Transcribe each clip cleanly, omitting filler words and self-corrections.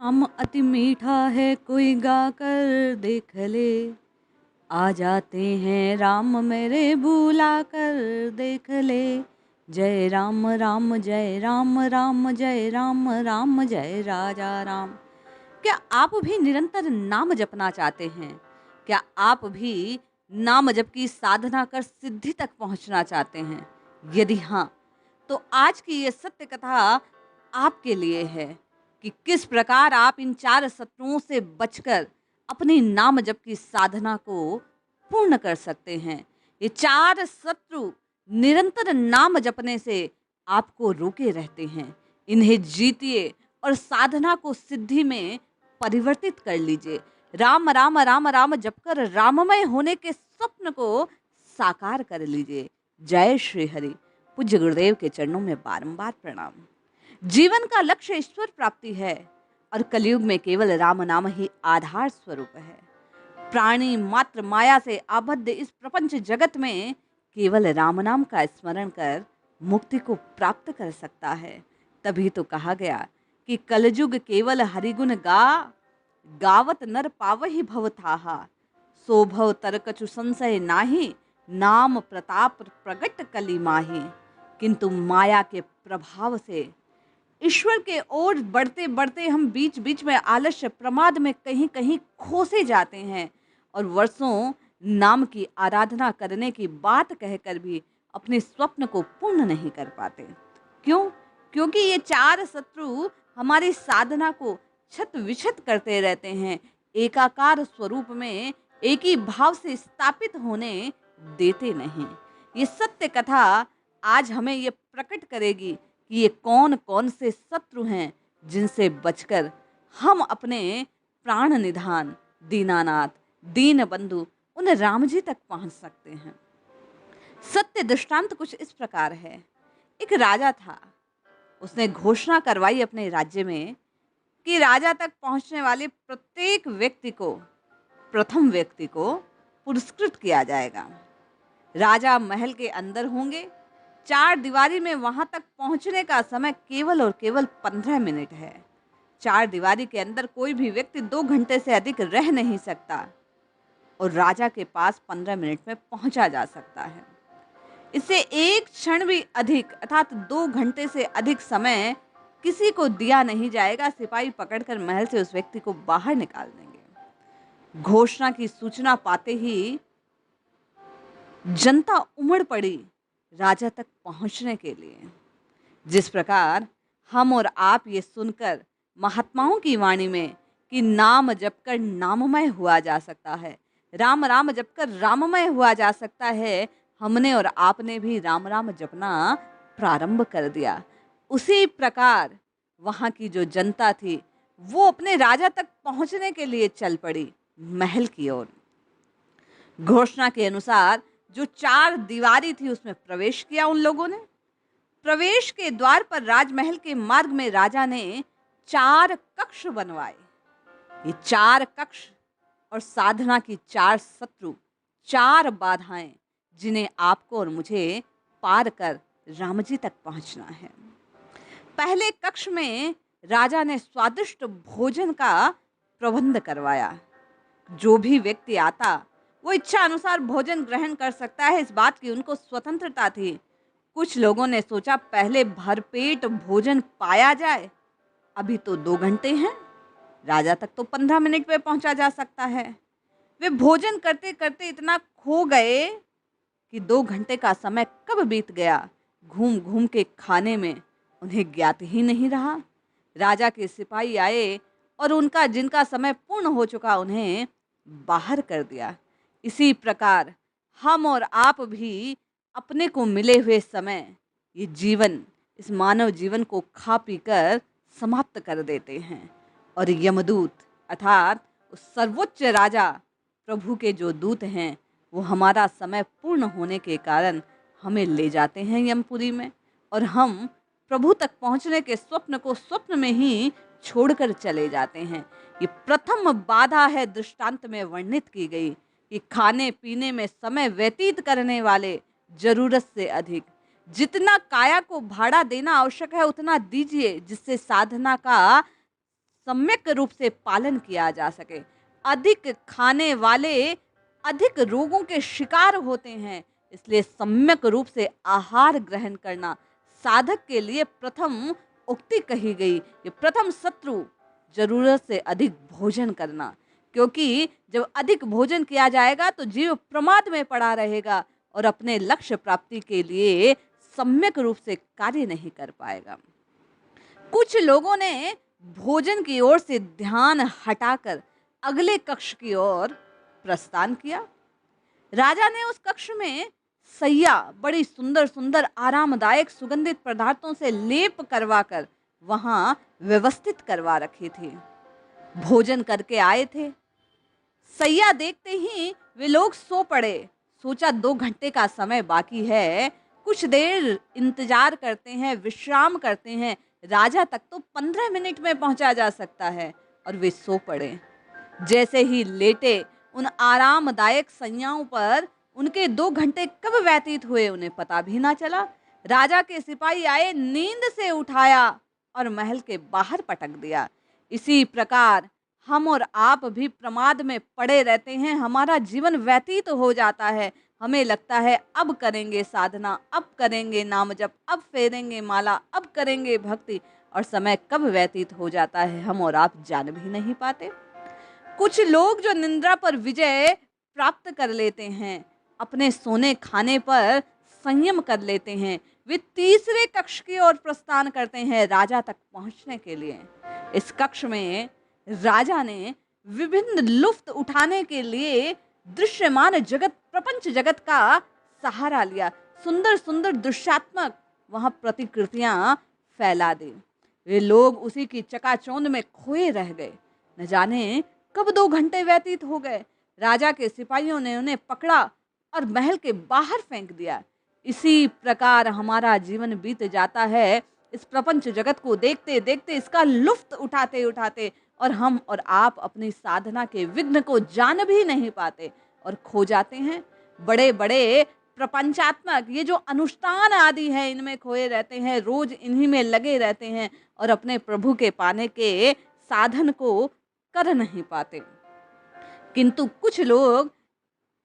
हम अति मीठा है कोई गा कर देख ले, आ जाते हैं राम मेरे बुला कर देख ले। जय राम राम जय राम राम जय राम राम जय राजा राम। क्या आप भी निरंतर नाम जपना चाहते हैं? क्या आप भी नाम जप की साधना कर सिद्धि तक पहुंचना चाहते हैं? यदि हाँ, तो आज की ये सत्य कथा आपके लिए है कि किस प्रकार आप इन चार शत्रुओं से बचकर अपनी नाम जप की साधना को पूर्ण कर सकते हैं। ये चार शत्रु निरंतर नाम जपने से आपको रोके रहते हैं। इन्हें जीतिए और साधना को सिद्धि में परिवर्तित कर लीजिए। राम राम राम राम जपकर राममय होने के स्वप्न को साकार कर लीजिए। जय श्री हरि। पूज्य गुरुदेव के चरणों में बारंबार प्रणाम। जीवन का लक्ष्य ईश्वर प्राप्ति है और कलयुग में केवल राम नाम ही आधार स्वरूप है। प्राणी मात्र माया से आबद्ध इस प्रपंच जगत में केवल राम नाम का स्मरण कर मुक्ति को प्राप्त कर सकता है। तभी तो कहा गया कि कलयुग केवल हरिगुण गावत नर पावहि भव थाहा, सो भव तर कछु संशय नाही, नाम प्रताप प्रगट कली माही। किंतु माया के प्रभाव से ईश्वर के ओर बढ़ते बढ़ते हम बीच बीच में आलस्य प्रमाद में कहीं कहीं खोसे जाते हैं और वर्षों नाम की आराधना करने की बात कहकर भी अपने स्वप्न को पूर्ण नहीं कर पाते। क्यों? क्योंकि ये चार शत्रु हमारी साधना को छत विछत करते रहते हैं, एकाकार स्वरूप में एक ही भाव से स्थापित होने देते नहीं। ये सत्य कथा आज हमें ये प्रकट करेगी कि ये कौन कौन से शत्रु हैं जिनसे बचकर हम अपने प्राण निधान दीनानाथ दीन बंधु उन राम जी तक पहुंच सकते हैं। सत्य दृष्टांत कुछ इस प्रकार है। एक राजा था, उसने घोषणा करवाई अपने राज्य में कि राजा तक पहुंचने वाले प्रत्येक व्यक्ति को, प्रथम व्यक्ति को पुरस्कृत किया जाएगा। राजा महल के अंदर होंगे। चार दीवारी में वहां तक पहुंचने का समय केवल और केवल 15 मिनट है। चार दीवारी के अंदर कोई भी व्यक्ति 2 घंटे से अधिक रह नहीं सकता और राजा के पास 15 मिनट में पहुंचा जा सकता है। इससे एक क्षण भी अधिक अर्थात 2 घंटे से अधिक समय किसी को दिया नहीं जाएगा। सिपाही पकड़कर महल से उस व्यक्ति को बाहर निकाल देंगे। घोषणा की सूचना पाते ही जनता उमड़ पड़ी राजा तक पहुंचने के लिए। जिस प्रकार हम और आप ये सुनकर महात्माओं की वाणी में कि नाम जपकर नाममय हुआ जा सकता है, राम राम जपकर राममय हुआ जा सकता है, हमने और आपने भी राम राम जपना प्रारंभ कर दिया। उसी प्रकार वहां की जो जनता थी वो अपने राजा तक पहुंचने के लिए चल पड़ी महल की ओर। घोषणा के अनुसार जो 4 दीवारी थी उसमें प्रवेश किया उन लोगों ने। प्रवेश के द्वार पर राजमहल के मार्ग में राजा ने 4 कक्ष बनवाए। ये 4 कक्ष और साधना की 4 शत्रु, 4 बाधाएं जिन्हें आपको और मुझे पार कर राम जी तक पहुंचना है। पहले कक्ष में राजा ने स्वादिष्ट भोजन का प्रबंध करवाया। जो भी व्यक्ति आता वो इच्छा अनुसार भोजन ग्रहण कर सकता है, इस बात की उनको स्वतंत्रता थी। कुछ लोगों ने सोचा पहले भरपेट भोजन पाया जाए, अभी तो 2 घंटे हैं, राजा तक तो 15 मिनट में पहुंचा जा सकता है। वे भोजन करते करते इतना खो गए कि 2 घंटे का समय कब बीत गया घूम घूम के खाने में उन्हें ज्ञात ही नहीं रहा। राजा के सिपाही आए और उनका जिनका समय पूर्ण हो चुका उन्हें बाहर कर दिया। इसी प्रकार हम और आप भी अपने को मिले हुए समय, ये जीवन, इस मानव जीवन को खा पी कर समाप्त कर देते हैं और यमदूत अर्थात उस सर्वोच्च राजा प्रभु के जो दूत हैं वो हमारा समय पूर्ण होने के कारण हमें ले जाते हैं यमपुरी में और हम प्रभु तक पहुंचने के स्वप्न को स्वप्न में ही छोड़कर चले जाते हैं। ये प्रथम बाधा है दृष्टांत में वर्णित की गई कि खाने पीने में समय व्यतीत करने वाले जरूरत से अधिक जितना काया को भाड़ा देना आवश्यक है उतना दीजिए, जिससे साधना का सम्यक रूप से पालन किया जा सके। अधिक खाने वाले अधिक रोगों के शिकार होते हैं, इसलिए सम्यक रूप से आहार ग्रहण करना साधक के लिए प्रथम उक्ति कही गई। ये प्रथम शत्रु जरूरत से अधिक भोजन करना, क्योंकि जब अधिक भोजन किया जाएगा तो जीव प्रमाद में पड़ा रहेगा और अपने लक्ष्य प्राप्ति के लिए सम्यक रूप से कार्य नहीं कर पाएगा। कुछ लोगों ने भोजन की ओर से ध्यान हटाकर अगले कक्ष की ओर प्रस्थान किया। राजा ने उस कक्ष में सैया बड़ी सुंदर सुंदर आरामदायक सुगंधित पदार्थों से लेप करवाकर वहां व्यवस्थित करवा रखी थी। भोजन करके आए थे। सैया देखते ही वे लोग सो पड़े। सोचा 2 घंटे का समय बाकी है, कुछ देर इंतजार करते हैं, विश्राम करते हैं, राजा तक तो 15 मिनट में पहुंचा जा सकता है। और वे सो पड़े। जैसे ही लेटे, उन आरामदायक सैयाओं पर उनके 2 घंटे कब व्यतीत हुए उन्हें पता भी ना चला। राजा के सिपाही आए, नींद से उठाया और महल के बाहर पटक दिया। इसी प्रकार हम और आप भी प्रमाद में पड़े रहते हैं। हमारा जीवन व्यतीत हो जाता है। हमें लगता है अब करेंगे साधना, अब करेंगे नाम जप, अब फेरेंगे माला, अब करेंगे भक्ति, और समय कब व्यतीत हो जाता है हम और आप जान भी नहीं पाते। कुछ लोग जो निंद्रा पर विजय प्राप्त कर लेते हैं, अपने सोने खाने पर संयम कर लेते हैं, वे तीसरे कक्ष की ओर प्रस्थान करते हैं राजा तक पहुंचने के लिए। इस कक्ष में राजा ने विभिन्न लुफ्त उठाने के लिए दृश्यमान जगत, प्रपंच जगत का सहारा लिया। सुंदर सुंदर दृश्यात्मक वहां प्रतिकृतियां फैला दी। वे लोग उसी की चकाचौंध में खोए रह गए। न जाने कब 2 घंटे व्यतीत हो गए। राजा के सिपाहियों ने उन्हें पकड़ा और महल के बाहर फेंक दिया। इसी प्रकार हमारा जीवन बीत जाता है, इस प्रपंच जगत को देखते देखते, इसका लुफ्त उठाते उठाते, और हम और आप अपनी साधना के विघ्न को जान भी नहीं पाते और खो जाते हैं। बड़े बड़े प्रपंचात्मक ये जो अनुष्ठान आदि है, इनमें खोए रहते हैं, रोज इन्हीं में लगे रहते हैं और अपने प्रभु के पाने के साधन को कर नहीं पाते। किंतु कुछ लोग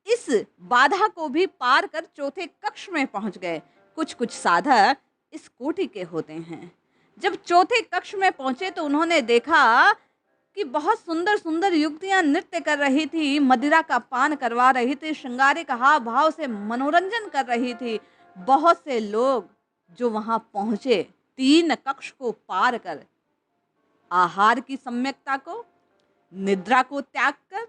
इस बाधा को भी पार कर चौथे कक्ष में पहुंच गए। कुछ कुछ साधक इस कोटि के होते हैं। जब चौथे कक्ष में पहुंचे तो उन्होंने देखा कि बहुत सुंदर सुंदर युवतियां नृत्य कर रही थी, मदिरा का पान करवा रही थी, श्रृंगारिक हाव भाव से मनोरंजन कर रही थी। बहुत से लोग जो वहां पहुंचे, 3 कक्ष को पार कर आहार की सम्यकता को, निद्रा को त्याग कर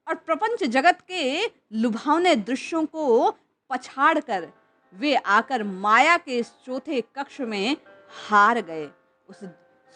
और प्रपंच जगत के लुभावने दृश्यों को पछाड़ कर वे आकर माया के इस चौथे कक्ष में हार गए। उस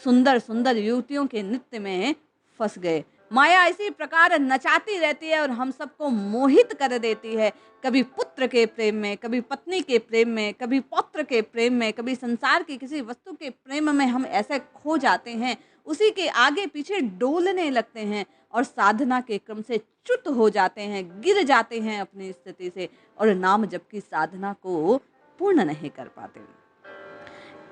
सुंदर सुंदर युवतियों के नृत्य में फंस गए। माया इसी प्रकार नचाती रहती है और हम सबको मोहित कर देती है। कभी पुत्र के प्रेम में, कभी पत्नी के प्रेम में, कभी पौत्र के प्रेम में, कभी संसार की किसी वस्तु के प्रेम में हम ऐसे खो जाते हैं, उसी के आगे पीछे डोलने लगते हैं और साधना के क्रम से च्युत हो जाते हैं, गिर जाते हैं अपनी स्थिति से और नाम जप की साधना को पूर्ण नहीं कर पाते।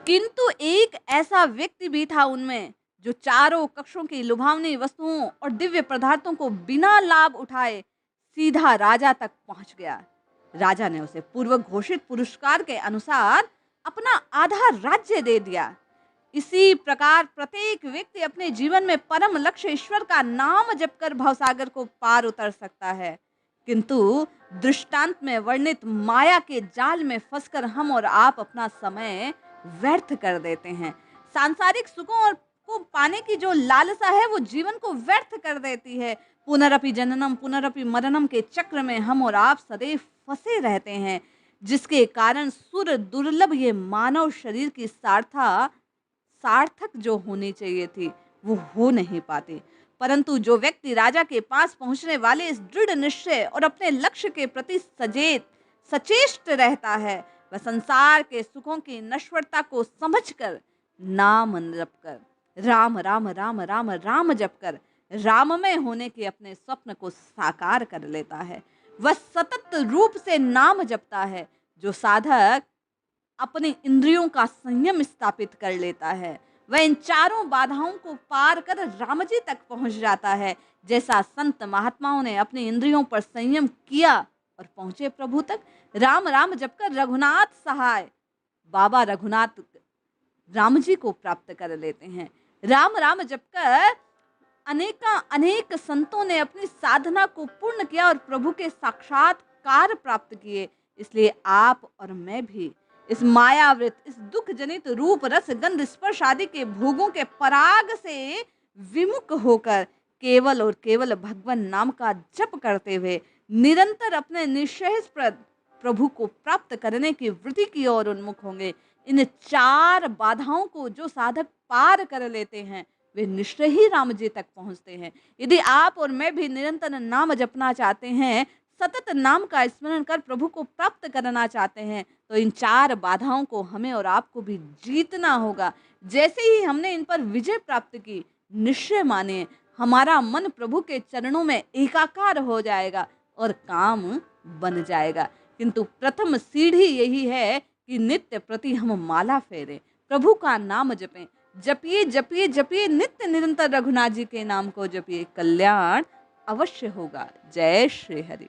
किंतु एक ऐसा व्यक्ति भी था उनमें जो चारों कक्षों की लुभावनी वस्तुओं और दिव्य पदार्थों को बिना लाभ उठाए सीधा राजा तक पहुंच गया। राजा ने उसे पूर्व घोषित पुरस्कार के अनुसार अपना आधा राज्य दे दिया। इसी प्रकार प्रत्येक व्यक्ति अपने जीवन में परम लक्ष्य ईश्वर का नाम जपकर भवसागर को पार उतर सकता है, किंतु दृष्टांत में वर्णित माया के जाल में फंसकर हम और आप अपना समय व्यर्थ कर देते हैं। सांसारिक सुखों को पाने की जो लालसा है वो जीवन को व्यर्थ कर देती है। पुनरपि जननम पुनरपि मरणम के चक्र में हम और आप सदैव फंसे रहते हैं, जिसके कारण सुर दुर्लभ ये मानव शरीर की सार्थक जो होनी चाहिए थी वो हो नहीं पाती। परंतु जो व्यक्ति राजा के पास पहुंचने वाले इस दृढ़ निश्चय और अपने लक्ष्य के प्रति सचेष्ट रहता है, वह संसार के सुखों की नश्वरता को समझकर नाम जप कर, राम राम राम राम राम जप कर राममय होने के अपने स्वप्न को साकार कर लेता है। वह सतत रूप से नाम जपता है। जो साधक अपनी इंद्रियों का संयम स्थापित कर लेता है वह इन चारों बाधाओं को पार कर राम जी तक पहुंच जाता है। जैसा संत महात्माओं ने अपनी इंद्रियों पर संयम किया और पहुंचे प्रभु तक। राम राम जपकर रघुनाथ सहाय, बाबा रघुनाथ राम जी को प्राप्त कर लेते हैं। राम राम जपकर अनेक संतों ने अपनी साधना को पूर्ण किया और प्रभु के साक्षात्कार प्राप्त किए। इसलिए आप और मैं भी इस मायावृत, इस दुख जनित रूप रस गंध स्पर्श आदि के भोगों के पराग से विमुख होकर केवल और केवल भगवान नाम का जप करते हुए निरंतर अपने निश्चयप्रद प्रभु को प्राप्त करने की वृत्ति की ओर उन्मुख होंगे। इन चार बाधाओं को जो साधक पार कर लेते हैं वे निश्चय ही राम जी तक पहुंचते हैं। यदि आप और मैं भी निरंतर नाम जपना चाहते हैं, सतत नाम का स्मरण कर प्रभु को प्राप्त करना चाहते हैं, तो इन चार बाधाओं को हमें और आपको भी जीतना होगा। जैसे ही हमने इन पर विजय प्राप्त की, निश्चय माने हमारा मन प्रभु के चरणों में एकाकार हो जाएगा और काम बन जाएगा। किंतु प्रथम सीढ़ी यही है कि नित्य प्रति हम माला फेरें, प्रभु का नाम जपें। जपिए जपिए जपिए नित्य निरंतर रघुनाथ जी के नाम को जपिए, कल्याण अवश्य होगा। जय श्री हरि।